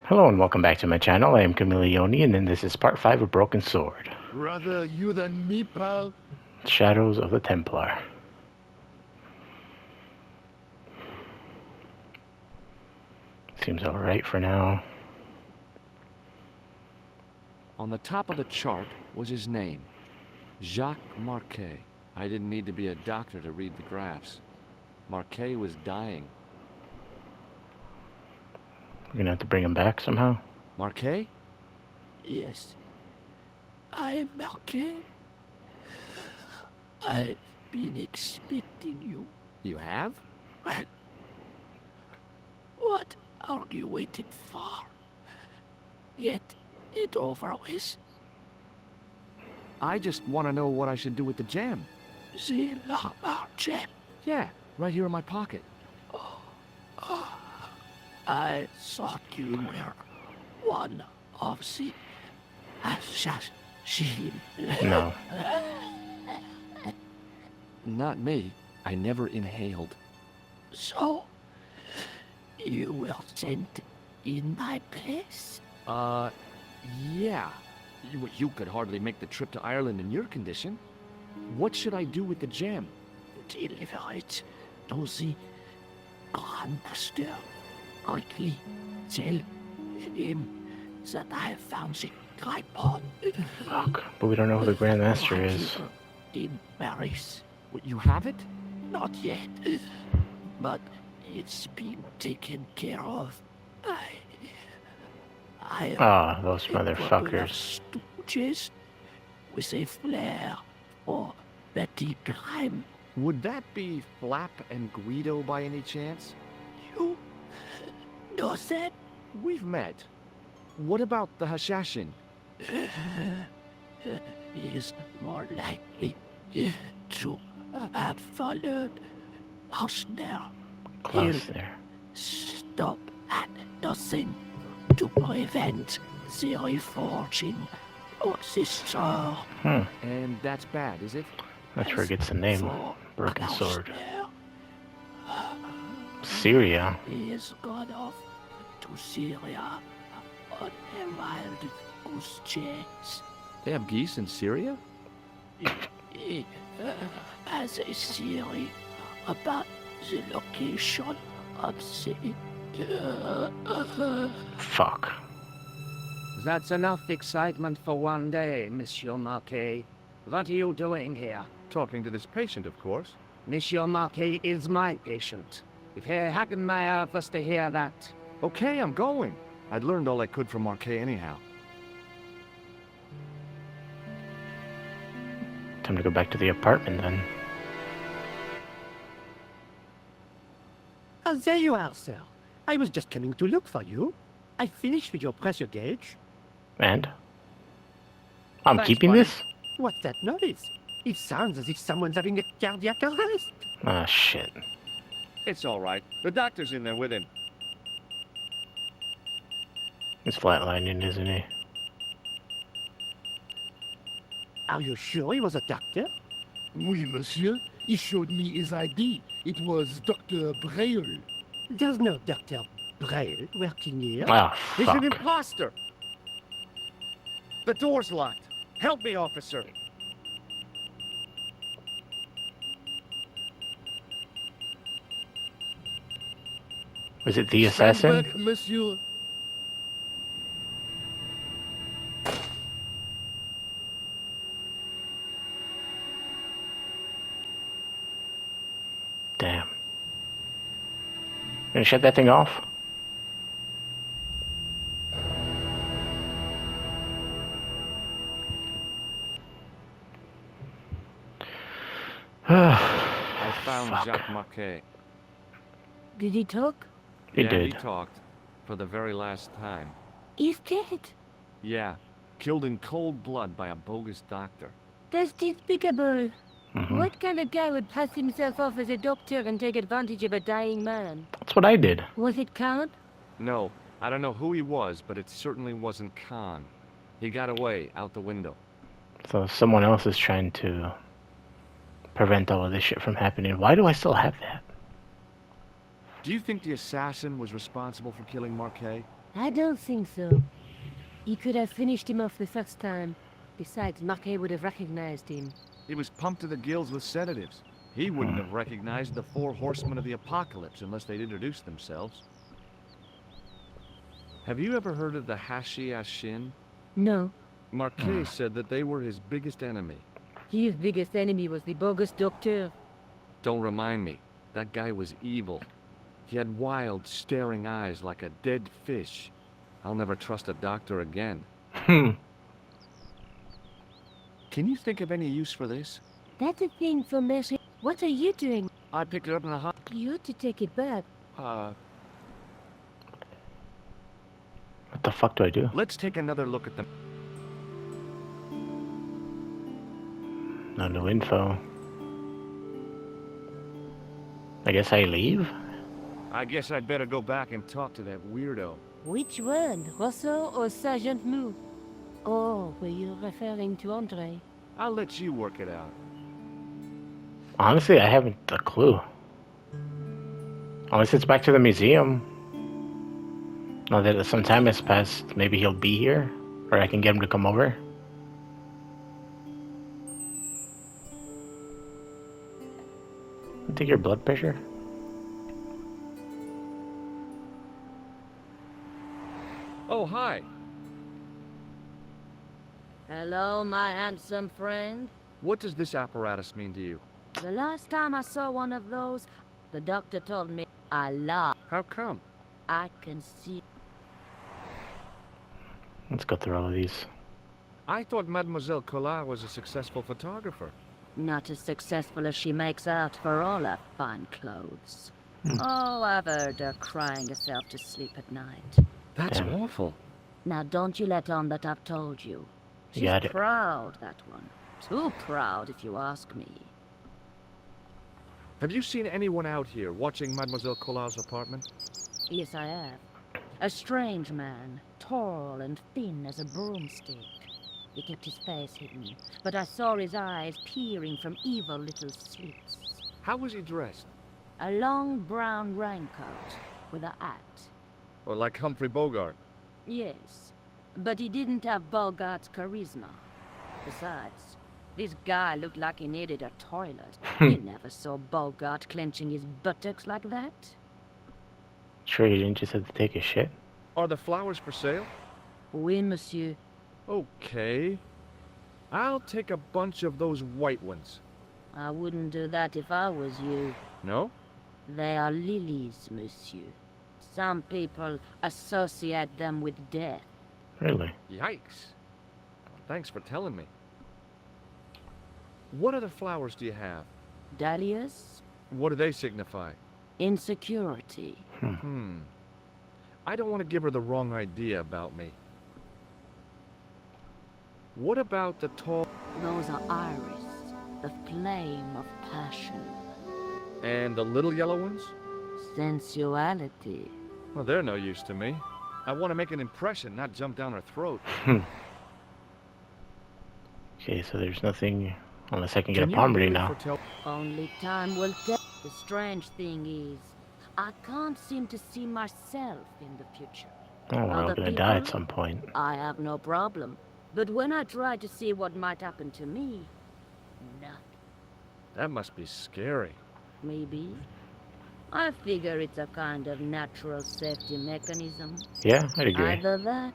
Hello and welcome back to my channel. I am Chameleone, and then this is part 5 of Broken Sword. Rather you than me, pal. Shadows of the Templar. Seems alright for now. On the top of the chart was his name, Jacques Marquet. I didn't need to be a doctor to read the graphs. Marquet was dying. We're gonna have to bring him back somehow. Marquet? Yes. I'm Marquet. I've been expecting you. You have? Well, what are you waiting for? Get it over with. I just want to know what I should do with the gem. The llama gem. Yeah, right here in my pocket. I thought you were one of the assassins. No. Not me. I never inhaled. So, you were sent in my place? Yeah. You could hardly make the trip to Ireland in your condition. What should I do with the gem? Deliver it to the Grandmaster. Quickly tell him that I found the tripod. Fuck. But we don't know who the Grandmaster is. In Paris. You have it? Not yet, but it's been taken care of. Ah, those motherfuckers. Stooges with a flair for petty crime. Would that be Flap and Guido by any chance? You know that? We've met. What about the Hashashin? He is more likely to have followed us there. Close there. Stop at nothing to prevent the reforging of this sword. And that's bad, is it? That's where it gets the name. For Broken Sword. Gloucester, Syria. he has gone off to Syria on a wild goose chase. They have geese in Syria? He has a theory about the location of the... Fuck. That's enough excitement for one day, Monsieur Marquet. What are you doing here? Talking to this patient, of course. Monsieur Marquet is my patient. If Herr Hagenmeyer was to hear that... Okay, I'm going. I'd learned all I could from Marquet anyhow. Time to go back to the apartment then. Oh, there you are, sir. I was just coming to look for you. I finished with your pressure gauge. And? I'm Thanks, keeping buddy. this? What's that noise? It sounds as if someone's having a cardiac arrest. Ah, shit. It's all right. The doctor's in there with him. He's flatlining, isn't he? Are you sure he was a doctor? Oui, monsieur. He showed me his ID. It was Dr. Braille. There's no Dr. Braille working here. Ah, He's an fuck. imposter! The door's locked. Help me, officer. Was it the assassin? Back, monsieur. Damn. Gonna shut that thing off? I found Fuck. Jacques Marquet. Did he talk? He Yeah, did. he talked. For the very last time. He's dead. Yeah. Killed in cold blood by a bogus doctor. That's despicable. Mhm. What kind of guy would pass himself off as a doctor and take advantage of a dying man? That's what I did. Was it Count? No, I don't know who he was, but it certainly wasn't Khan. He got away, out the window. So someone else is trying to prevent all of this shit from happening. Why do I still have that? Do you think the assassin was responsible for killing Marquet? I don't think so. He could have finished him off the first time. Besides, Marquet would have recognized him. He was pumped to the gills with sedatives. He wouldn't have recognized the 4 horsemen of the apocalypse unless they'd introduced themselves. Have you ever heard of the Hashi-Ashin? No. Marquet said that they were his biggest enemy. His biggest enemy was the bogus doctor. Don't remind me. That guy was evil. He had wild, staring eyes like a dead fish. I'll never trust a doctor again. Can you think of any use for this? That's a thing for Mercy. What are you doing? I picked it up in the hut. You ought to take it back. What the fuck do I do? Let's take another look at them. No new info. I guess I leave? I guess I'd better go back and talk to that weirdo. Which one? Rousseau or Sergeant Mou? Oh, were you referring to Andre? I'll let you work it out. Honestly, I haven't a clue. Unless it's back to the museum. Now that some time has passed, maybe he'll be here? Or I can get him to come over? Take your blood pressure? Oh, hi. Hello, my handsome friend. What does this apparatus mean to you? The last time I saw one of those, the doctor told me I lied. How come? I can see. Let's go through all of these. I thought Mademoiselle Collard was a successful photographer. Not as successful as she makes out for all her fine clothes. Oh, I've heard her crying herself to sleep at night. That's awful. Now don't you let on that I've told you. She's Got it. proud, that one. Too proud, if you ask me. Have you seen anyone out here watching Mademoiselle Collard's apartment? Yes, I have. A strange man, tall and thin as a broomstick. He kept his face hidden, but I saw his eyes peering from evil little slits. How was he dressed? A long brown raincoat with a hat. Or like Humphrey Bogart? Yes, but he didn't have Bogart's charisma. Besides, this guy looked like he needed a toilet. You never saw Bogart clenching his buttocks like that. Sure you didn't just have to take a shit? Are the flowers for sale? Oui, monsieur. Okay. I'll take a bunch of those white ones. I wouldn't do that if I was you. No? They are lilies, monsieur. Some people associate them with death. Really? Yikes. Thanks for telling me. What other flowers do you have? Dahlias? What do they signify? Insecurity. I don't want to give her the wrong idea about me. What about the tall... Those are iris, the flame of passion. And the little yellow ones? Sensuality. Well, they're no use to me. I want to make an impression, not jump down her throat. Okay, so there's nothing unless I can get a palm reading now. Only time will tell. The strange thing is, I can't seem to see myself in the future. Oh, we're all Other gonna die at people? some point. I have no problem. But when I try to see what might happen to me, nothing. That must be scary. Maybe. I figure it's a kind of natural safety mechanism. Yeah, I'd agree. Either that,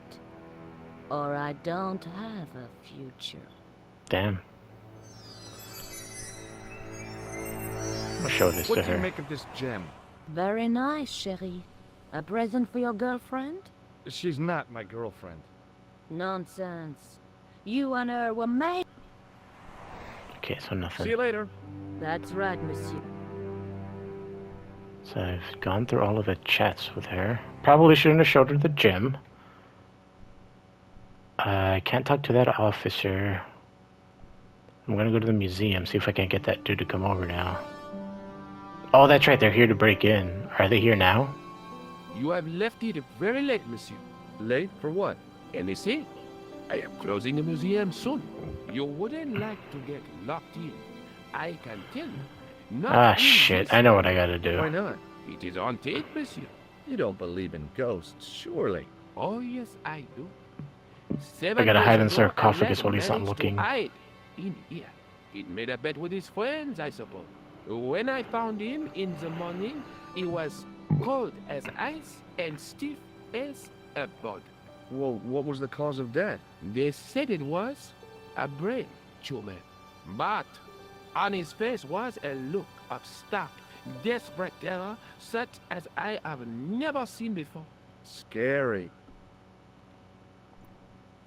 or I don't have a future. Damn. I'll show this What to do you her. make of this gem? Very nice, chérie. A present for your girlfriend? She's not my girlfriend. Nonsense. You and her were made. Okay, so nothing. See you later. That's right, monsieur. So I've gone through all of the chats with her. Probably shouldn't have showed her the gym. I can't talk to that officer. I'm gonna go to the museum, see if I can get that dude to come over now. Oh, that's right, they're here to break in. Are they here now? You have left it very late, monsieur. Late? For what? Anything? I am closing the museum soon. You wouldn't like to get locked in. I can tell you. Not Ah, in shit, this I know what I gotta do. Why not? It is on tape, monsieur. You don't believe in ghosts, surely. Oh, yes, I do. I gotta hide in 7 years ago, sarcophagus Alec while he's not managed to looking. hide in here. He'd made a bet with his friends, I suppose. When I found him in the morning, he was cold as ice and stiff as a board. Well, what was the cause of death? They said it was a brain tumor. But on his face was a look of stark, desperate terror such as I have never seen before. Scary.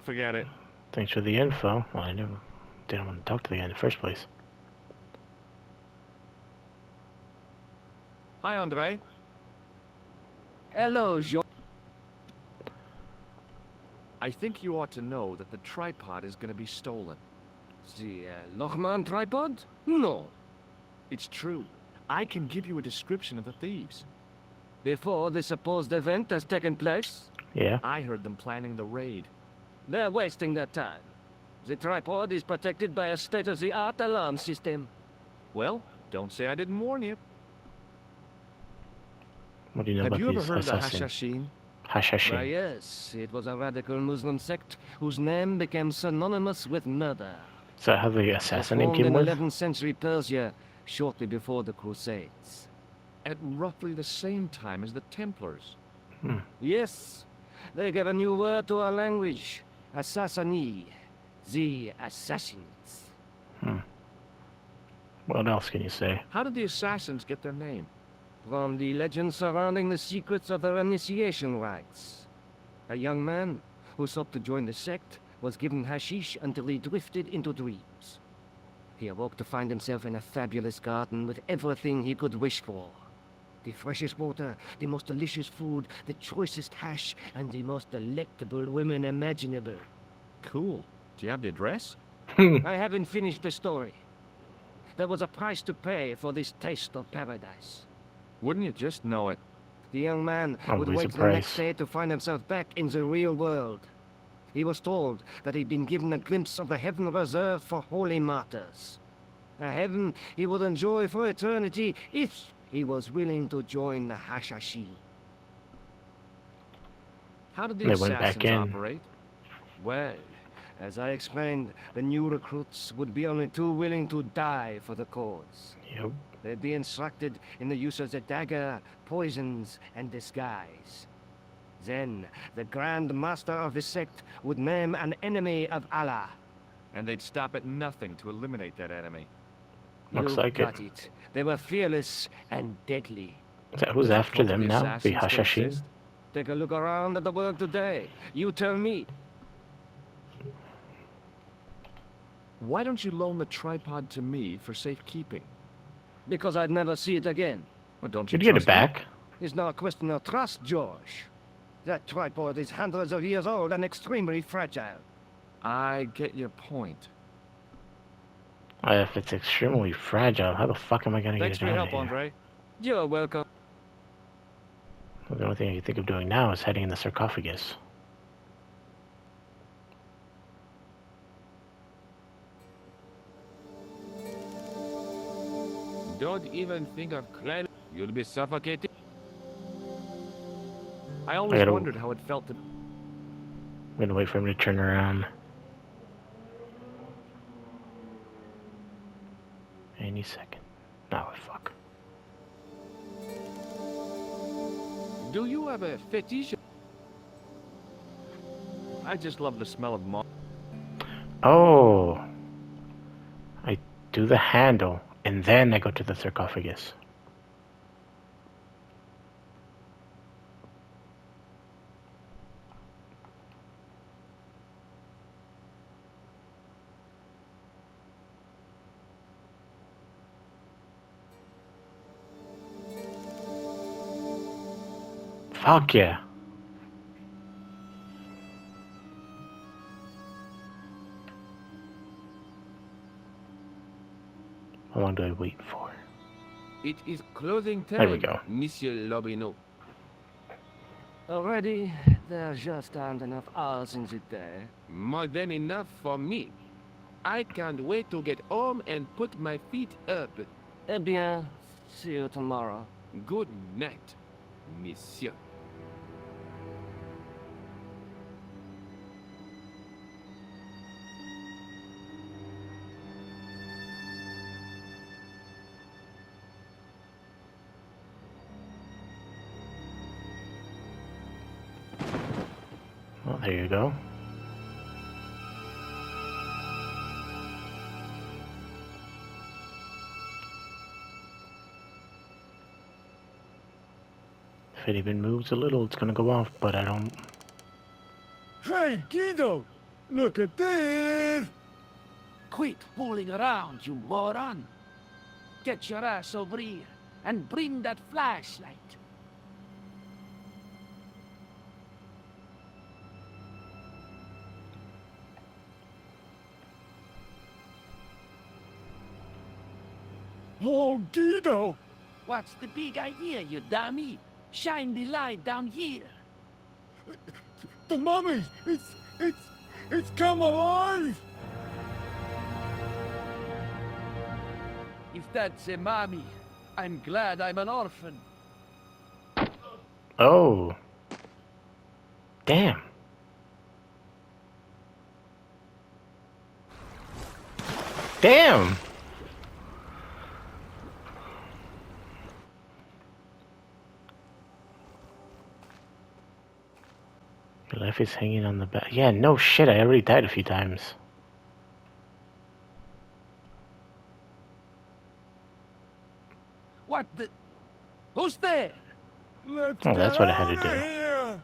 Forget it. Thanks for the info. Well, I didn't want to talk to the guy in the first place. Hi, Andre. Hello, Jean. I think you ought to know that the tripod is going to be stolen. The Lochman tripod? No. It's true. I can give you a description of the thieves. Before the supposed event has taken place, Yeah. I heard them planning the raid. they're wasting their time. The tripod is protected by a state-of-the-art alarm system. Well, don't say I didn't warn you. What do you know Have about you ever these heard of the assassins? Hashashin? Why, Hashashin. yes, it was a radical Muslim sect whose name became synonymous with murder. Is that how the assassin name Formed came in with? 11th century Persia, shortly before the Crusades. At roughly the same time as the Templars. Yes, they gave a new word to our language. Assassini. The assassins. What else can you say? How did the assassins get their name? From the legends surrounding the secrets of their initiation rites. A young man who sought to join the sect was given hashish until he drifted into dreams. He awoke to find himself in a fabulous garden with everything he could wish for. The freshest water, the most delicious food, the choicest hash, and the most delectable women imaginable. Cool. Do you have the address? I haven't finished the story. There was a price to pay for this taste of paradise. Wouldn't you just know it? The young man would Always a wake the next price. day to find himself back in the real world. He was told that he'd been given a glimpse of the heaven reserved for holy martyrs. A heaven he would enjoy for eternity if he was willing to join the Hashashi. How did the They went back assassins in. operate? Well, as I explained, the new recruits would be only too willing to die for the cause. Yep. They'd be instructed in the use of the dagger, poisons, and disguise. Then, the Grand Master of the sect would name an enemy of Allah. And they'd stop at nothing to eliminate that enemy. Looks You like it. got it. They were fearless and deadly. Is that who's after them now? The assassins still Hashashin? exist? Take a look around at the world today. You tell me. Why don't you loan the tripod to me for safekeeping? Because I'd never see it again. Well, don't you Did you get it trust me? back? It's not a question of trust, George. That tripod is hundreds of years old and extremely fragile. I get your point. If it's extremely fragile, how the fuck am I gonna Thanks get for it your out help, of here? Andre. You're welcome. Well, the only thing I can think of doing now is hiding in the sarcophagus. Don't even think of climbing. You'll be suffocated. I always gotta- wondered how it felt to... I'm gonna wait for him to turn around. Any second. Oh, fuck. Do you have a fetish? I just love the smell of moss. Oh! I do the handle, and then I go to the sarcophagus. Fuck yeah. How long do I wait for? It is closing time. There we go. Monsieur Lobineau. Already, there just aren't enough hours in the day. More than enough for me. I can't wait to get home and put my feet up. Eh bien, see you tomorrow. Good night, monsieur. Oh, there you go. If it even moves a little, it's gonna go off, but I don't... Hey, Guido! Look at this! Quit fooling around, you moron! Get your ass over here and bring that flashlight. Oh, Guido! What's the big idea, you dummy? Shine the light down here. The mummy! It's come alive! If that's a mommy, I'm glad I'm an orphan. Oh. Damn. Damn! Your life is hanging on the back. Yeah, no shit, I already died a few times. What the... Who's there? Let's Oh, that's get what I had to out do. of here!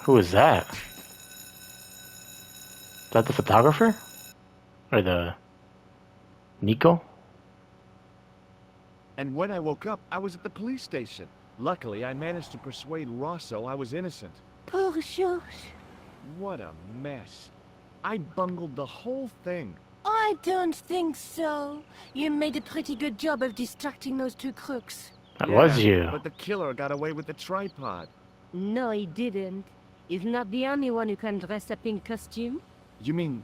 Who is that? Is that the photographer? Or the... Nico? And when I woke up, I was at the police station. Luckily, I managed to persuade Rosso I was innocent. Poor Georges. What a mess. I bungled the whole thing. I don't think so. You made a pretty good job of distracting those two crooks. That was you. But the killer got away with the tripod. No, he didn't. He's not the only one who can dress up in costume. You mean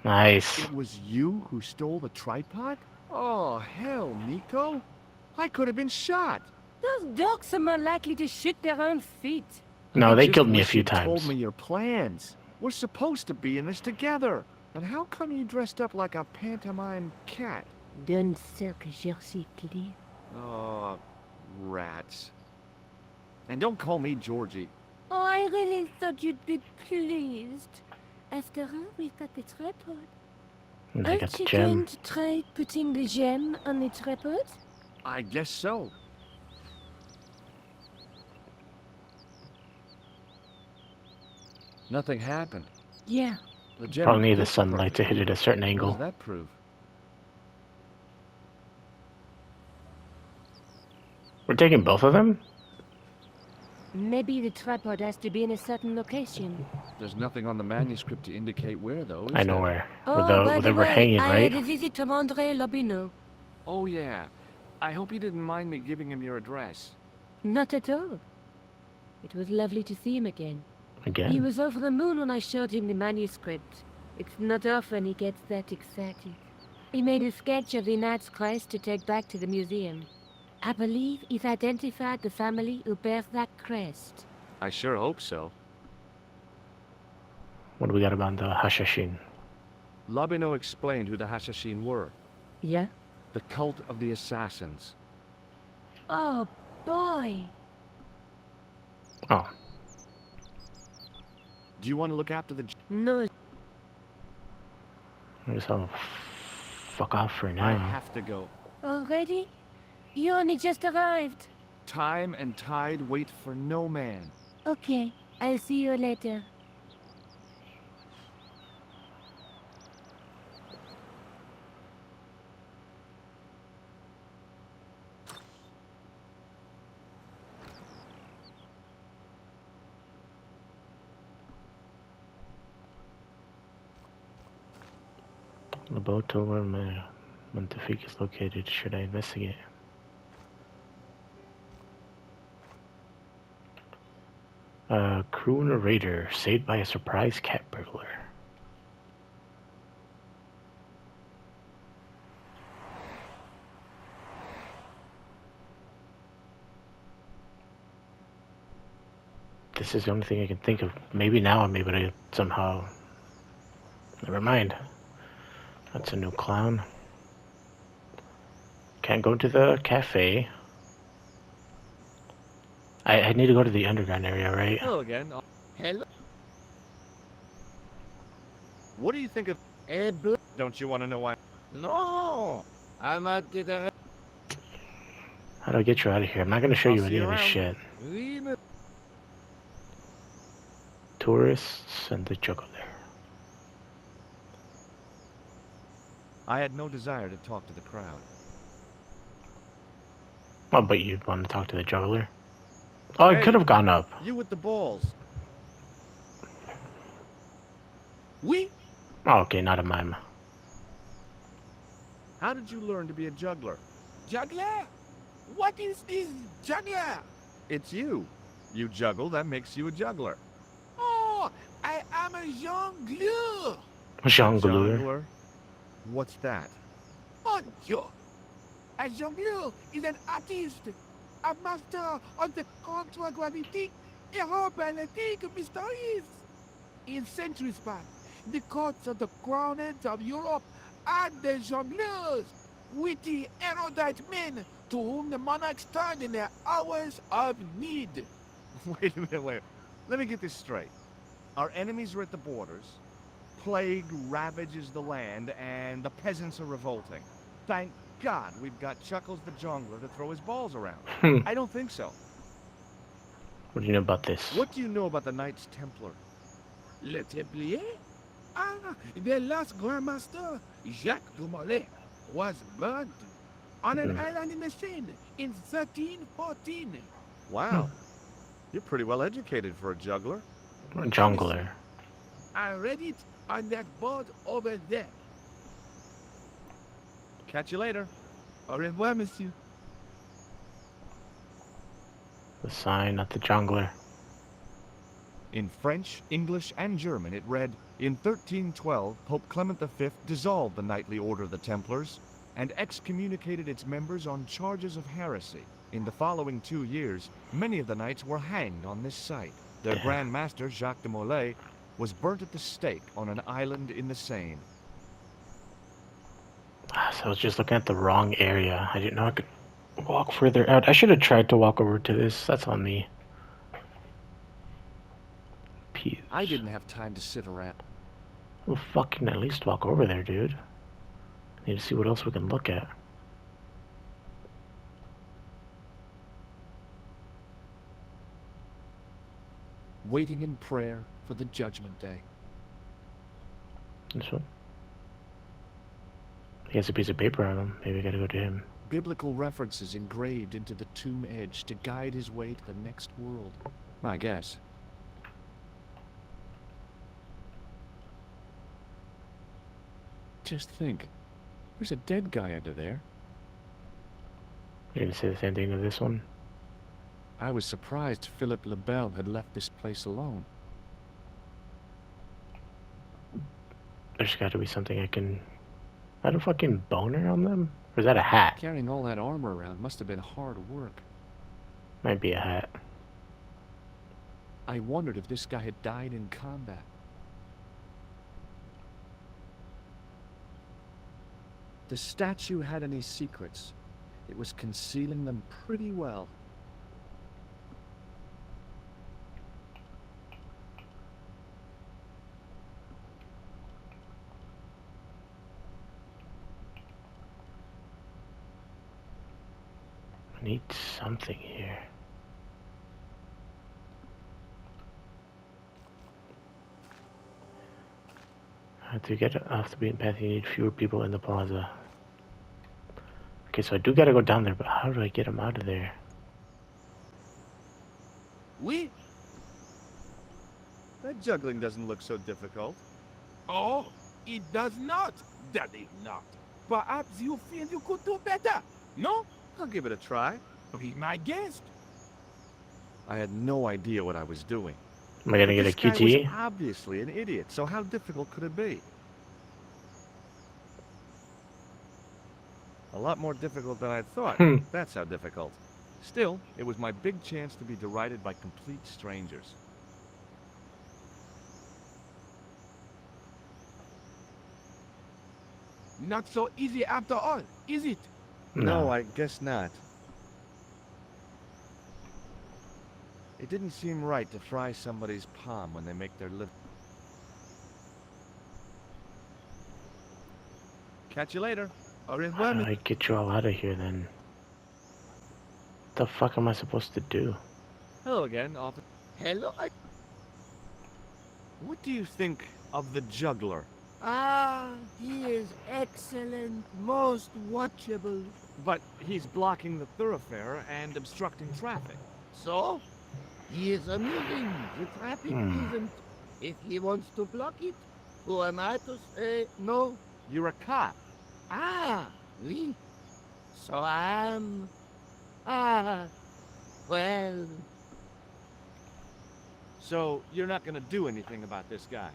Nice. it was you who stole the tripod? Oh, hell, Nico. I could have been shot. Those dogs are more likely to shoot their own feet. No, I they just killed me a wish few you'd told times. me your plans. We're supposed to be in this together. And how come you dressed up like a pantomime cat? Donne ça que je recycle. Oh, rats. And don't call me Georgie. Oh, I really thought you'd be pleased. After all, we've got the tripod. And I got Aren't the you gem. going to try putting the gem on the tripod? I guess so. Nothing happened. Yeah. The gem Probably need the fits sunlight to hit it a certain What angle. does that prove? We're taking both of them? Maybe the tripod has to be in a certain location. There's nothing on the manuscript to indicate where, though, is I know there? where. Oh, Where by they the were way, hanging, I right? had a visit from André Lobineau. Oh, yeah. I hope you didn't mind me giving him your address. Not at all. It was lovely to see him again. He Again? was over the moon when I showed him the manuscript. It's not often he gets that excited. He made a sketch of the Knight's Crest to take back to the museum. I believe he's identified the family who bears that crest. I sure hope so. What do we got about the Hashashin? Lobineau explained who the Hashashin were. Yeah? The cult of the assassins. Oh, boy. Oh. Do you want to look after the... No, I guess I'll fuck off for I now. have to go. already? You only just arrived. Time and tide wait for no man. Okay, I'll see you later. The boat to where my Montefique is located. Should I investigate? Crew narrator saved by a surprise cat burglar. this is the only thing I can think of. Maybe now I'm able to somehow... Never mind. That's a new clown. Can't go to the cafe. I need to go to the underground area, right? Hello again. Hello. What do you think of... Don't you want to know why? No. I'm at the... How do I get you out of here? I'm not gonna show I'll you see any you of this around. shit. Tourists and the juggler. I had no desire to talk to the crowd. Oh, but you'd want to talk to the juggler? Oh, I Hey. could have gone up. You with the balls. Oui, Oh, okay, not a mime. How did you learn to be a juggler? juggler. What is this juggler? It's you. You juggle, that makes you a juggler. Oh, I am a jongleur. Jongleur. What's that? Mon Dieu. A jongleur is an artist, a master of the contragravity aerobatic mysteries. In centuries past, the courts of the crown heads of Europe had the jongleurs, witty, erudite men to whom the monarchs turned in their hours of need. Wait a minute, wait. Let me get this straight. Our enemies are at the borders, plague ravages the land, and the peasants are revolting. Thank God we've got Chuckles the Jongler to throw his balls around. I don't think so. What do you know about this? What do you know about the Knights Templar? Le Templier? Ah, their last Grand Master, Jacques de Molay, was burned on an island in the Seine in 1314. Wow. You're pretty well educated for a juggler. Jongler. I read it on that board over there. Catch you later. Au revoir, monsieur. The sign, not the jongler. In French, English, and German, it read, in 1312, Pope Clement V dissolved the knightly order of the Templars and excommunicated its members on charges of heresy. In the following 2 years, many of the knights were hanged on this site. Their Grand Master, Jacques de Molay, was burnt at the stake on an island in the Seine. So I was just looking at the wrong area. I didn't know I could walk further out. I should have tried to walk over to this. That's on me. Pews. I didn't have time to sit around. Well, fucking at least walk over there, dude. Need to see what else we can look at. Waiting in prayer for the Judgment Day. This one? He has a piece of paper on him. Maybe I gotta go to him. Biblical references engraved into the tomb edge to guide his way to the next world. I guess. Just think. There's a dead guy under there. You're gonna say the same thing to this one? I was surprised Philip Lebel had left this place alone. There's gotta be something I can... Is that a fucking boner on them? Or is that a hat? Carrying all that armor around must have been hard work. Might be a hat. I wondered if this guy had died in combat. The statue had any secrets. It was concealing them pretty well. I need something here. To get off the beaten path, you need fewer people in the plaza. Okay, so I do gotta go down there, but how do I get him out of there? Oui. That juggling doesn't look so difficult. Oh, it does not, Daddy, not. Perhaps you feel you could do better, no? I'll give it a try. Be my guest. I had no idea what I was doing. Am I gonna get a This guy QT? was obviously an idiot, so how difficult could it be? A lot more difficult than I thought. That's how difficult. Still, it was my big chance to be derided by complete strangers. Not so easy after all, is it? No, I guess not. It didn't seem right to fry somebody's palm when they make their living. Catch you later. Au How revoir, do I get you all out of here then? What the fuck am I supposed to do? Hello again, officer. Hello. What do you think of the juggler? Ah, he is excellent, most watchable. But he's blocking the thoroughfare and obstructing traffic. So, he is amusing. The traffic isn't. If he wants to block it, who am I to say no? You're a cop. Ah, oui. So I am. Ah, well. So you're not gonna do anything about this guy?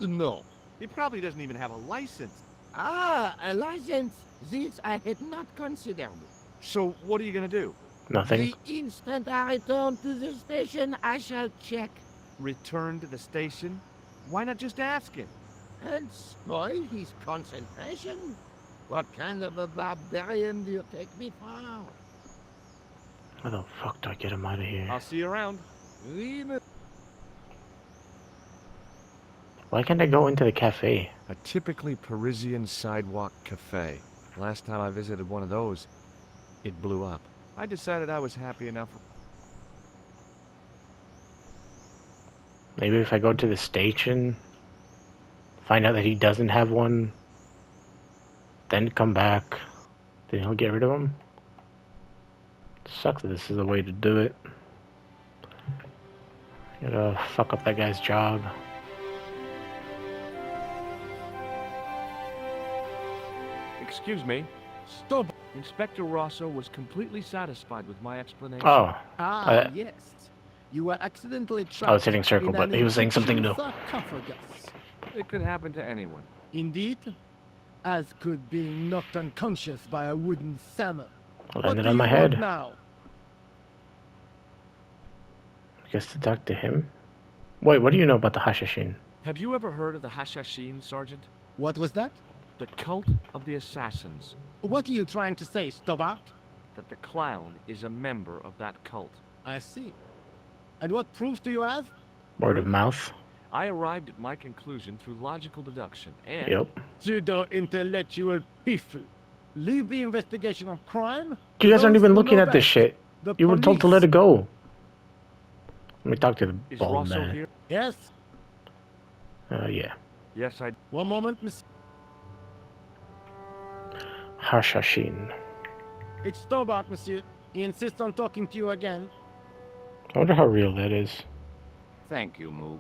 No. He probably doesn't even have a license. Ah, a license. This I had not considered. So what are you gonna do? Nothing. The instant I return to the station, I shall check Return to the station? Why not just ask him? and spoil his concentration. What kind of a barbarian do you take me for? How the fuck do I get him out of here? I'll see you around. Oui, Why can't I go into the cafe? A typically Parisian sidewalk cafe. Last time I visited one of those, it blew up. I decided I was happy enough. Maybe if I go to the station, find out that he doesn't have one, then come back, then he'll get rid of him. Sucks that this is the way to do it. Gotta fuck up that guy's job. Excuse me. Stop. Inspector Rosso was completely satisfied with my explanation. Oh, Ah, yes. You were accidentally trapped. I was hitting circle, in but an he was saying something new. Egyptian sarcophagus. It could happen to anyone. Indeed, as could being knocked unconscious by a wooden salmon. Landed What on do my you want head. now? I guess to talk to him. Wait, what do you know about the Hashashin? Have you ever heard of the Hashashin, Sergeant? What was that? The cult of the assassins. What are you trying to say, Stobart? That the clown is a member of that cult. I see. And what proof do you have? Word of mouth? I arrived at my conclusion through logical deduction and... Yep. Pseudo-intellectual piffle. Leave the investigation of crime. You guys aren't Those even who looking know at this best. shit. The You were told to police. let it go. Let me talk to the Is bald Rosso man. here? Yes. Yeah. Yes, I... One moment, Miss. Hashashin. It's Stobart, monsieur. He insists on talking to you again. I wonder how real that is. Thank you, Moo.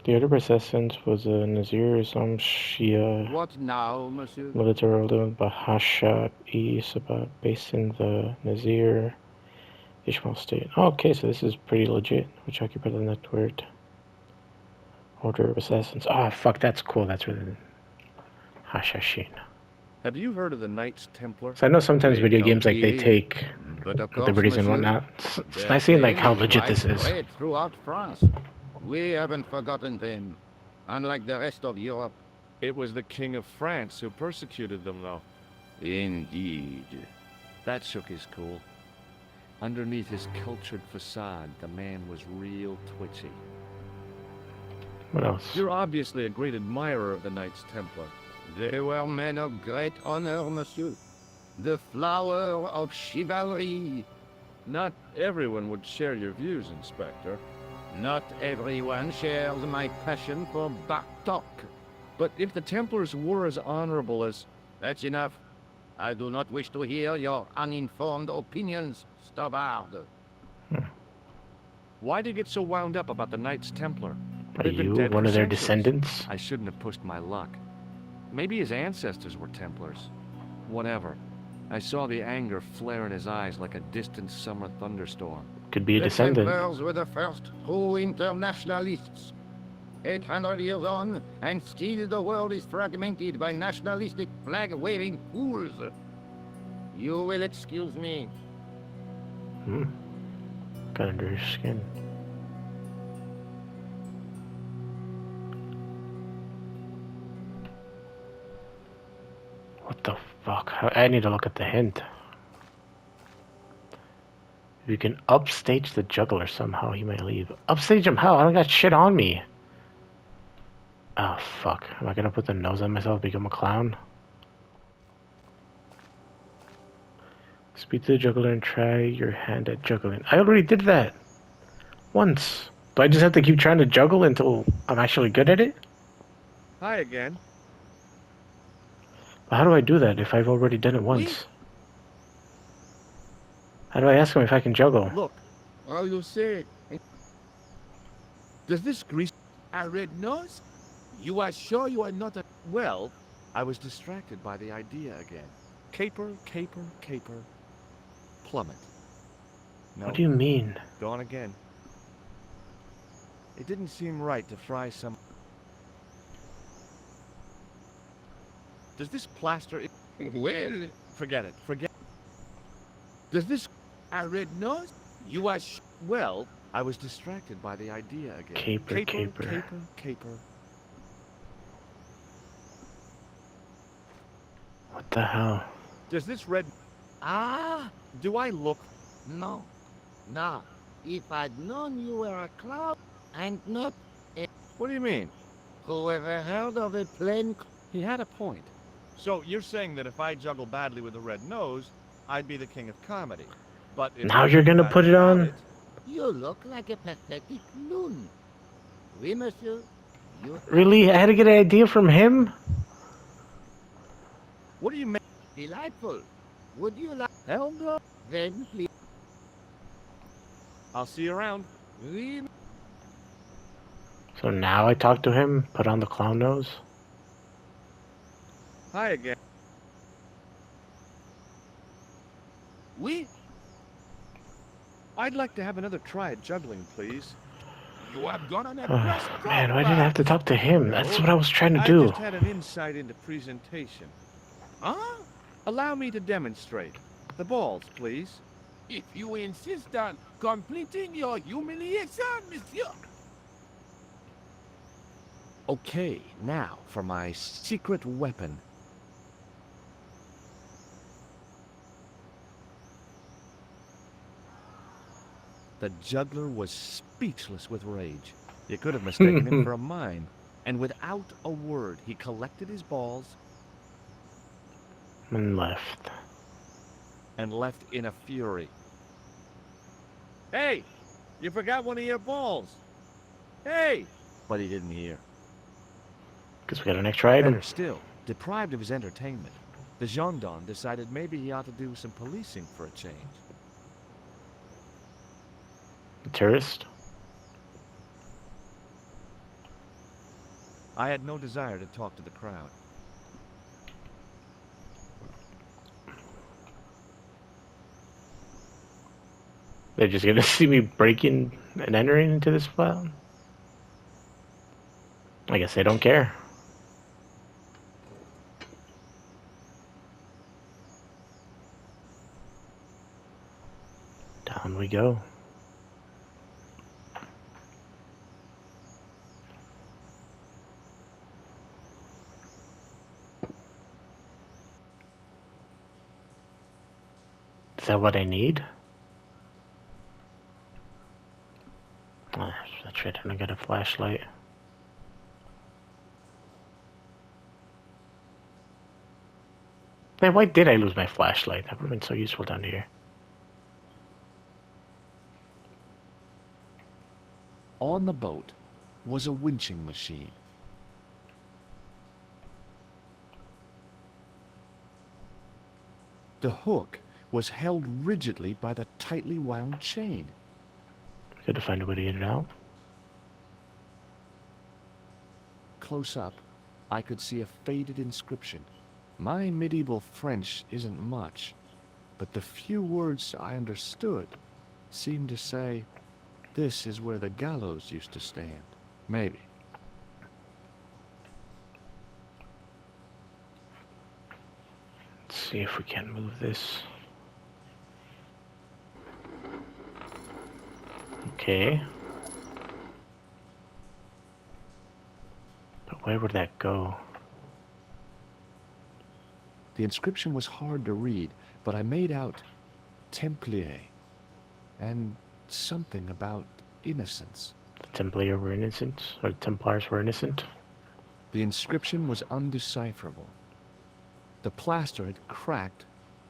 The other assassins was a Nazir, some Shia What now, monsieur? military ruler, Bahasha E Sabah, based in the Nazir Ishmael state. Oh, okay, so this is pretty legit, which occupied the network. Order of Assassins. Ah, fuck, that's cool. That's really Hashashin. Have you heard of the Knights Templar? So I know sometimes They video don't games like they be- take But of the course, liberties and monsieur, whatnot. It's their nice seeing like how fame legit this is. widespread throughout France. We haven't forgotten them. Unlike the rest of Europe. It was the King of France who persecuted them, though. Indeed. That shook his cool. Underneath his cultured facade, the man was real twitchy. What else? You're obviously a great admirer of the Knights Templar. They were men of great honor, monsieur. The flower of chivalry. Not everyone would share your views, Inspector. Not everyone shares my passion for back talk. But if the Templars were as honorable as... That's enough. I do not wish to hear your uninformed opinions, Stobart. Why do you get so wound up about the Knights Templar? Are They've been you dead one for of their centuries. descendants? I shouldn't have pushed my luck. Maybe his ancestors were Templars. Whatever. I saw the anger flare in his eyes like a distant summer thunderstorm. Could be a The descendant. Templars were the first true internationalists. 800 years on, and still the world is fragmented by nationalistic flag-waving fools. You will excuse me. Got under your skin. What the fuck? I need to look at the hint. If you can upstage the juggler somehow, he might leave. Upstage him how? I don't got shit on me. Oh fuck. Am I gonna put the nose on myself, become a clown? Speak to the juggler and try your hand at juggling. I already did that. Once. Do I just have to keep trying to juggle until I'm actually good at it? Hi again. How do I do that if I've already done it once? How do I ask him if I can juggle? Look, All you say, does this grease... a red nose? You are sure you are not a... Well, I was distracted by the idea again. Caper, caper, caper. Plummet. No, What do you mean? gone again. It didn't seem right to fry some... Does this plaster... Well, Forget it, forget... does this... a red nose? You are Well, I was distracted by the idea again. Caper, caper. Caper, caper. What the hell? Does this red... Ah, Do I look... no. Now, if I'd known you were a clown and not What do you mean? whoever heard of a plain... He had a point. So you're saying that if I juggle badly with a red nose, I'd be the king of comedy. But if Now I you're juggle gonna put badly it on? without You look like a pathetic loon. Oui, monsieur. You Really? I had to get an idea from him? What do you mean? delightful. Would you like... Hell no. Then please... I'll see you around. Oui, So now I talk to him, put on the clown nose? Hi again. We? I'd like to have another try at juggling, please. You have gone on a Oh, quest. man, why did I have to talk to him? That's what I was trying to I do. just had an insight into presentation. Huh? Allow me to demonstrate. The balls, please. If you insist on completing your humiliation, monsieur. Okay, now for my secret weapon. The juggler was speechless with rage. You could have mistaken him for a mime. And without a word, he collected his balls And left. and left in a fury. Hey! You forgot one of your balls! Hey! But he didn't hear. Guess we got an extra item. Better still, deprived of his entertainment, the gendarme decided maybe he ought to do some policing for a change. The tourist? I had no desire to talk to the crowd. They're just gonna see me breaking and entering into this file? I guess they don't care. Down we go. Is that what I need? Oh, that's right, I don't got a flashlight. Man, why did I lose my flashlight? That would have been so useful down here. On the boat was a winching machine. The hook was held rigidly by the tightly wound chain. Got to find a way to get it out. Close up, I could see a faded inscription. My medieval French isn't much, but the few words I understood seemed to say, "This is where the gallows used to stand." Maybe. Let's see if we can move this. Okay. But where would that go? The inscription was hard to read, but I made out Templier and something about innocence. The Templiers were innocent, or the Templars were innocent. The inscription was undecipherable. The plaster had cracked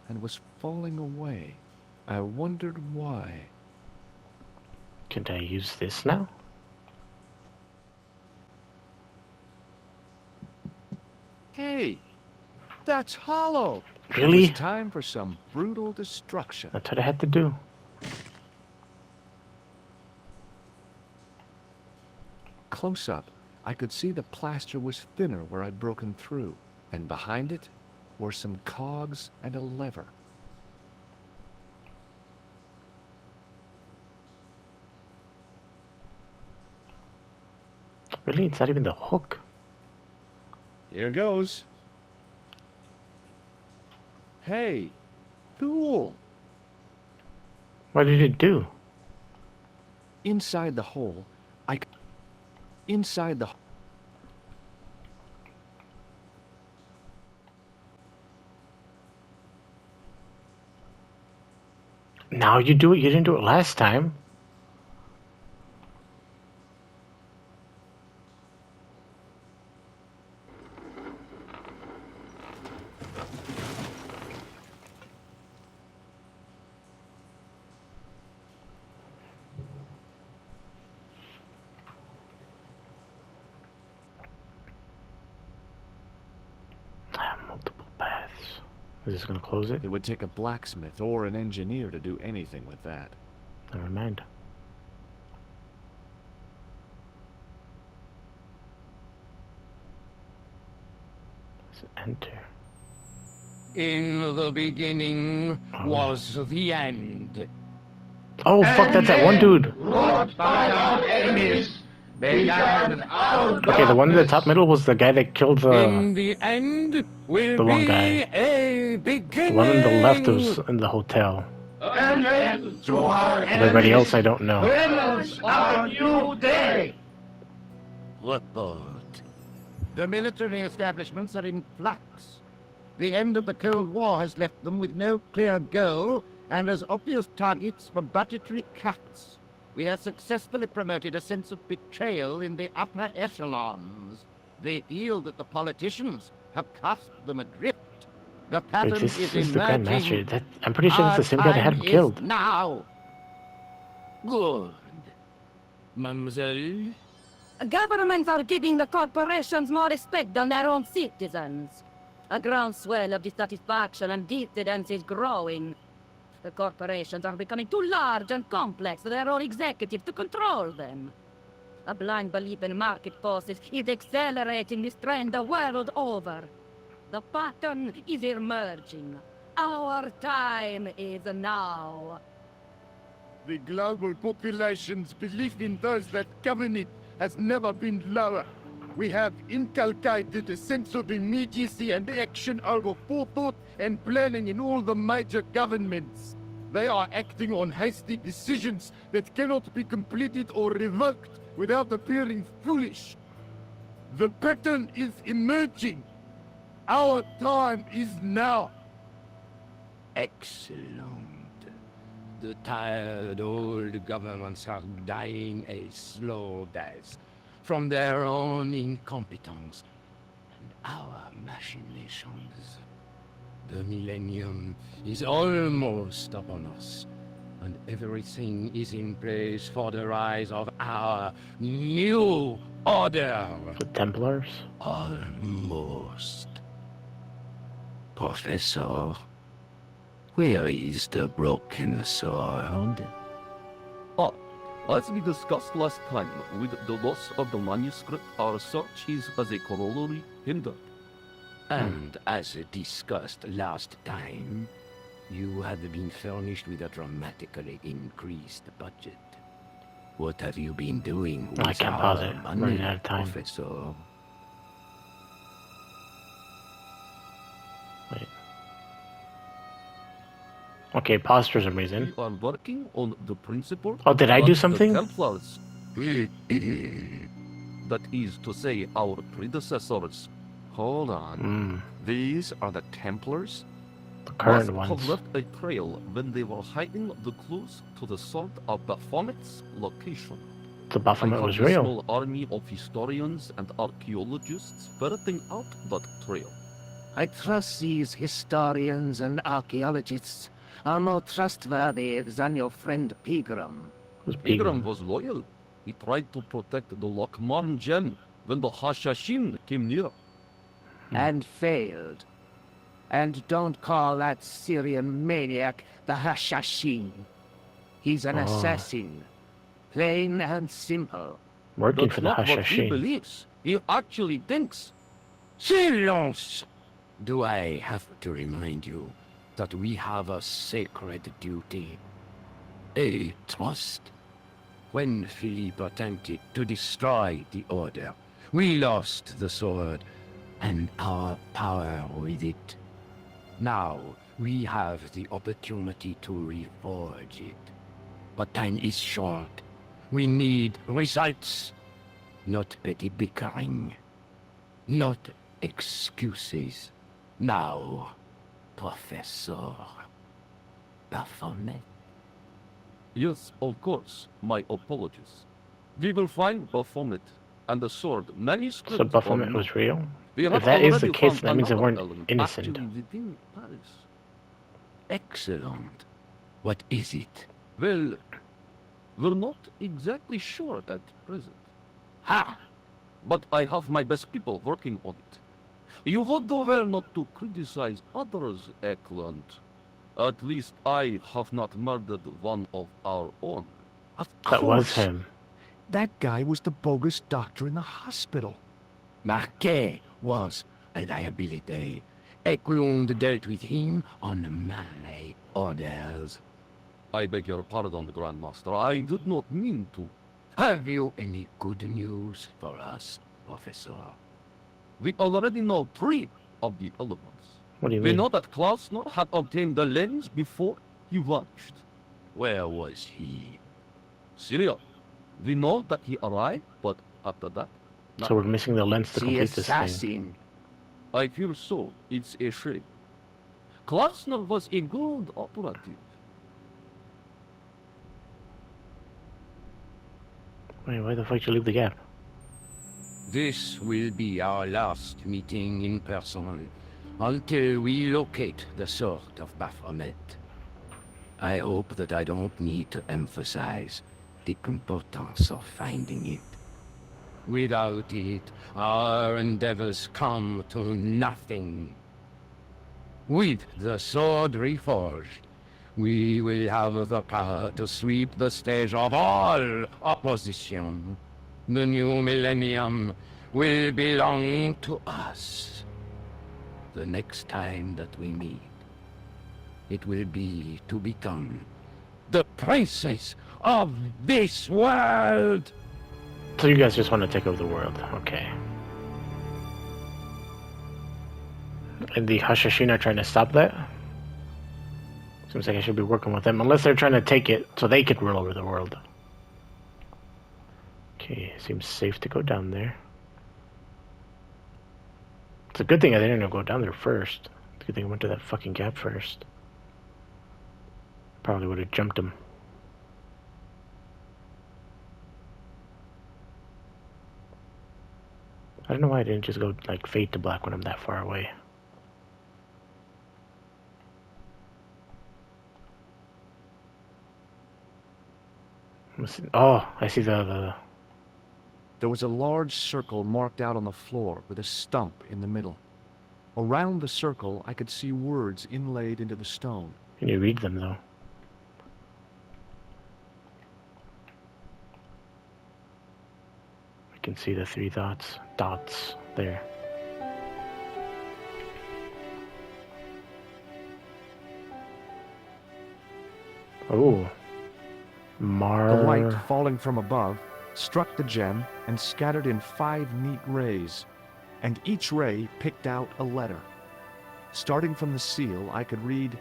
and was falling away. I wondered why. Can I use this now? Hey, that's hollow. Really? It's time for some brutal destruction. That's what I had to do. Close up, I could see the plaster was thinner where I'd broken through, and behind it were some cogs and a lever. Really? It's not even the hook. Here goes. Hey, tool. What did it do? Inside the hole, inside the... Now you do it. You didn't do it last time. Multiple paths. Is this gonna close it? It would take a blacksmith or an engineer to do anything with that. Never mind. Let's enter. In the beginning was the end. Oh fuck! That's that one dude. Fought by our enemies. Began out Okay, the one in the top middle was the guy that killed in the the end will the one be guy. a beginning. one on the left was in the hotel. An end to our Everybody else I don't know. Winners our new day. Report. The military establishments are in flux. The end of the Cold War has left them with no clear goal and as obvious targets for budgetary cuts. We have successfully promoted a sense of betrayal in the upper echelons. They feel that the politicians have cast them adrift. The pattern Wait, this is is the emerging. Grandmaster. That I'm pretty sure that's the same guy that had him Our time killed. is now. Good. Mademoiselle? Governments are giving the corporations more respect than their own citizens. A groundswell of dissatisfaction and dissidence is growing. The corporations are becoming too large and complex for their own executives to control them. A blind belief in market forces is accelerating this trend the world over. The pattern is emerging. Our time is now. The global population's belief in those that govern it has never been lower. We have inculcated a sense of immediacy and action over forethought and planning in all the major governments. They are acting on hasty decisions that cannot be completed or revoked without appearing foolish. The pattern is emerging. Our time is now. Excellent. The tired old governments are dying a slow death from their own incompetence and our machinations. The millennium is almost upon us, and everything is in place for the rise of our new order. The Templars? Almost. Professor, where is the broken sword? As we discussed last time, with the loss of the manuscript, our search is as a corollary hindered. And as discussed last time, you have been furnished with a dramatically increased budget. What have you been doing with I can't pause it. money, Running out of time. Professor? Wait. Okay, pause for some reason. We are working on the principle. Oh, did I do that something? The Templars, that is to say, our predecessors. Hold on. These are the Templars? The current must ones. have left a trail when they were hiding the clues to the SotT of Baphomet's location. The I Baphomet have was a real. small army of historians and archaeologists ferreting out that trail. I trust these historians and archaeologists are more trustworthy than your friend Pegram. Who's Pegram Pegram? was loyal. He tried to protect the Lokman gem when the Hashashin came near. And failed. And don't call that Syrian maniac the Hashashin. He's an assassin. Plain and simple. Working That's for the not what he Hashashin. believes. He actually thinks. Silence! Do I have to remind you that we have a sacred duty? A trust? When Philippe attempted to destroy the Order, we lost the sword and our power with it. Now, we have the opportunity to reforge it. But time is short. We need results. Not petty bickering. Not excuses. Now, Professor Baphomet. Yes, of course. My apologies. We will find Baphomet and the sword manuscript. So Baphomet or not. was real? We If have that is the already case, found that means they another weren't element innocent. actually within Paris. Excellent. What is it? Well, we're not exactly sure at present. Ha! But I have my best people working on it. You would do well not to criticize others, Eklund. At least I have not murdered one of our own. Of That was course. him. That guy was the bogus doctor in the hospital. Marquet was a liability. Eklund dealt with him on my orders. I beg your pardon, Grandmaster. I did not mean to. Have you any good news for us, Professor? We already know 3 of the elements. What do you We mean? know that Klausner had obtained the lens before he vanished. Where was he? Syria. We know that he arrived, but after that, So we're missing the lens to The complete this thing. assassin. I feel so. It's a shame. Klausner was a good operative. Wait, why the fuck did you leave the gap? This will be our last meeting in person until we locate the sword of Baphomet. I hope that I don't need to emphasize the importance of finding it. Without it, our endeavors come to nothing. With the sword reforged, we will have the power to sweep the stage of all opposition. The new millennium will belong to us. The next time that we meet, it will be to become the princess of this world. So you guys just want to take over the world. Okay. And the Hashashin are trying to stop that? Seems like I should be working with them. Unless they're trying to take it so they could rule over the world. Okay, seems safe to go down there. It's a good thing I didn't go down there first. It's a good thing I went to that fucking gap first. Probably would have jumped him. I don't know why I didn't just go, like, fade to black when I'm that far away. Oh, I see the... There was a large circle marked out on the floor with a stump in the middle. Around the circle, I could see words inlaid into the stone. Can you read them, though? I can see the 3 dots there. Oh. The light Mar... falling from above struck the gem and scattered in 5 neat rays, and each ray picked out a letter. Starting from the seal, I could read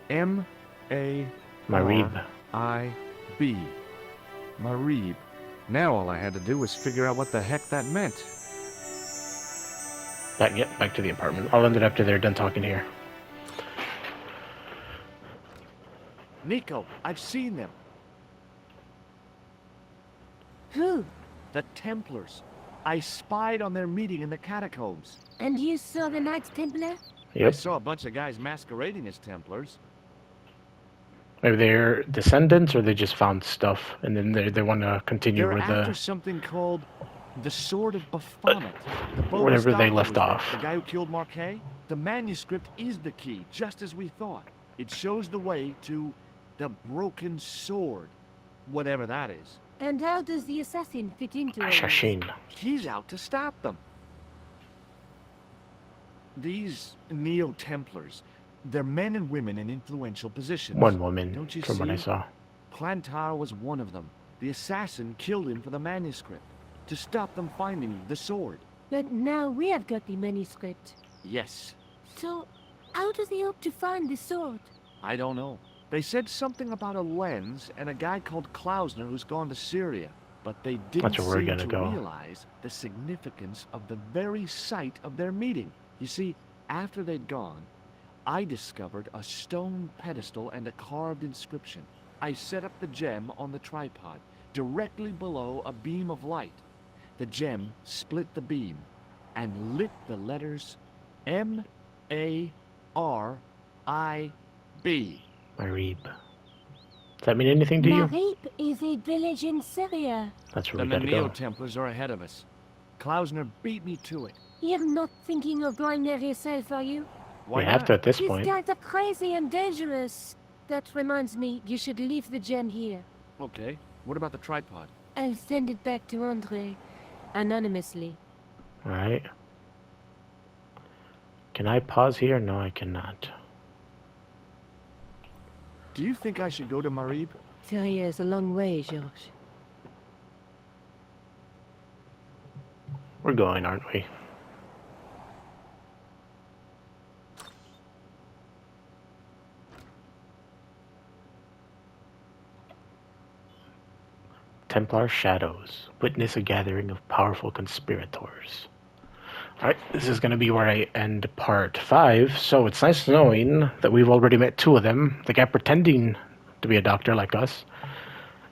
M Marib. M-A-R-I-B. Marib. Now all I had to do was figure out what the heck that meant. Back to the apartment. I'll end it after they're done talking here. Nico, I've seen them. Who? The Templars. I spied on their meeting in the catacombs. And you saw the Knights Templar? I Yep. saw a bunch of guys masquerading as Templars. Maybe they're descendants, or they just found stuff, and then they want to continue They're with after something called the Sword of Baphomet. The wherever they Doctor left was there. off. The guy who killed Marquet? The manuscript is the key, just as we thought. It shows the way to the Broken Sword, whatever that is. And how does the assassin fit into it? Shashin. He's out to stop them. These Neo-Templars, they're men and women in influential positions. One woman, Don't you from what I see? saw. Plantar was one of them. The assassin killed him for the manuscript, to stop them finding the sword. But now we have got the manuscript. Yes. So, how does he hope to find the sword? I don't know. They said something about a lens and a guy called Klausner who's gone to Syria, but they didn't That's where we're seem gonna to go. realize the significance of the very site of their meeting. You see, after they'd gone, I discovered a stone pedestal and a carved inscription. I set up the gem on the tripod, directly below a beam of light. The gem split the beam and lit the letters M-A-R-I-B. Marib. Does that mean anything to you? Marib is a village in Syria. That's where we Then the gotta go. Neo-Templars are ahead of us. Klausner beat me to it. You're not thinking of going there yourself, are you? Why We have not? to at this These point. guys are crazy and dangerous. That reminds me, you should leave the gem here. Okay. What about the tripod? I'll send it back to Andre, anonymously. Alright. Can I pause here? No, I cannot. Do you think I should go to Marib? Syria is a long way, Georges. We're going, aren't we? Templar Shadows. Witness a gathering of powerful conspirators. Alright, this is going to be where I end part 5. So it's nice knowing that we've already met 2 of them. The guy pretending to be a doctor like us.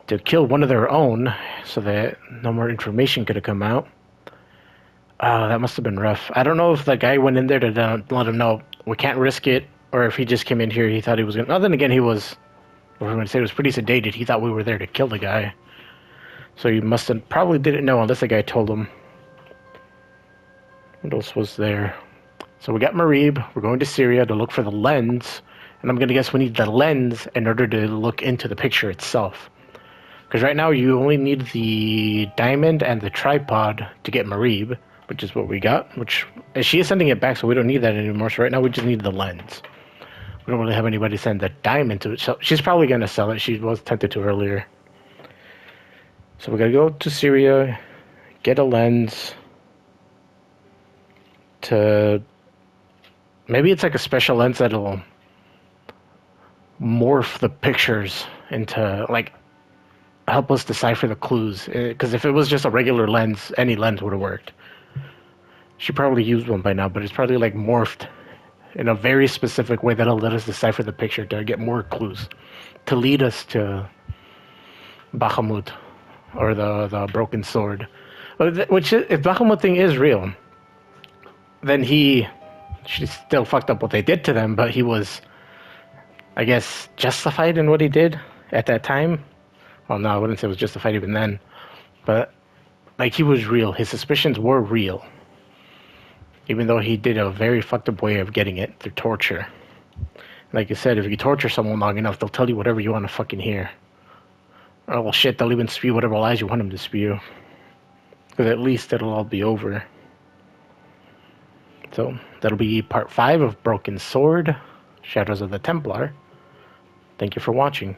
To kill one of their own so that no more information could have come out. That must have been rough. I don't know if the guy went in there to let him know we can't risk it, or if he just came in here, he thought he was going to... No, then again, he was... We're going to say he was pretty sedated. He thought we were there to kill the guy. So he must have... Probably didn't know unless the guy told him. What else was there? So we got Marib. We're going to Syria to look for the lens. And I'm going to guess we need the lens in order to look into the picture itself. Because right now you only need the diamond and the tripod to get Marib, which is what we got. Which she is sending it back, so we don't need that anymore. So right now we just need the lens. We don't really have anybody send the diamond to it. So she's probably going to sell it. She was tempted to earlier. So we got to go to Syria, get a lens. To maybe it's like a special lens that'll morph the pictures into, like, help us decipher the clues. Because if it was just a regular lens, any lens would have worked. She probably used one by now, but it's probably like morphed in a very specific way that'll let us decipher the picture to get more clues to lead us to Bahamut, or the broken sword. Which, if Bahamut thing is real, then she still fucked up what they did to them, but he was, I guess, justified in what he did at that time. Well, no, I wouldn't say it was justified even then. But, like, he was real. His suspicions were real. Even though he did a very fucked up way of getting it through torture. Like you said, if you torture someone long enough, they'll tell you whatever you want to fucking hear. Oh, well, shit, they'll even spew whatever lies you want them to spew. Because at least it'll all be over. So, that'll be part 5 of Broken Sword, Shadows of the Templar. Thank you for watching.